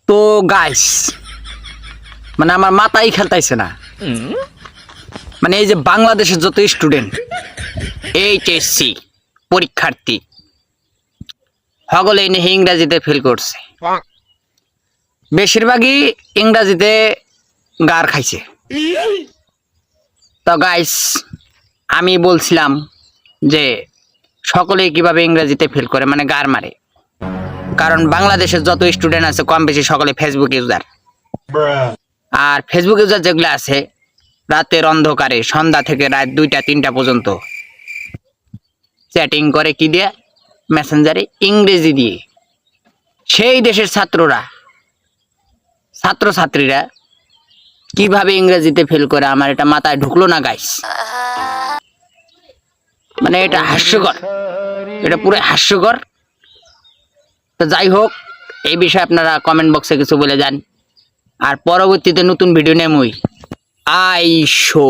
তো গাইস, মানে আমার মাথাই খেলতাইছে না। মানে এই যে বাংলাদেশের যত স্টুডেন্ট এইচএসসি পরীক্ষার্থী সকলে এনে ইংরাজিতে ফেল করছে, বেশিরভাগই ইংরাজিতে গার খাইছে। তো গাইস, আমি বলছিলাম যে সকলে কিভাবে ইংরেজিতে ফেল করে, মানে গার মারে। কারণ বাংলাদেশের যত স্টুডেন্ট আছে কম বেশি সকলে ফেসবুক ইউজার। আর ফেসবুক ইউজার যেগুলো আছে রাতের অন্ধকারে সন্ধ্যা থেকে রাত 2টা-3টা পর্যন্ত চ্যাটিং করে কি দিয়ে? মেসেঞ্জারে, ইংরেজি দিয়ে। সেই দেশের ছাত্রছাত্রীরা কিভাবে ইংরেজিতে ফেল করে আমার এটা মাথায় ঢুকলো না গাইস। মানে এটা হাস্যকর, এটা পুরো হাস্যকর। তো যাই হোক, এই বিষয়ে আপনারা কমেন্ট বক্সে কিছু বলে যান। আর পরবর্তীতে নতুন ভিডিও নেমই আই শো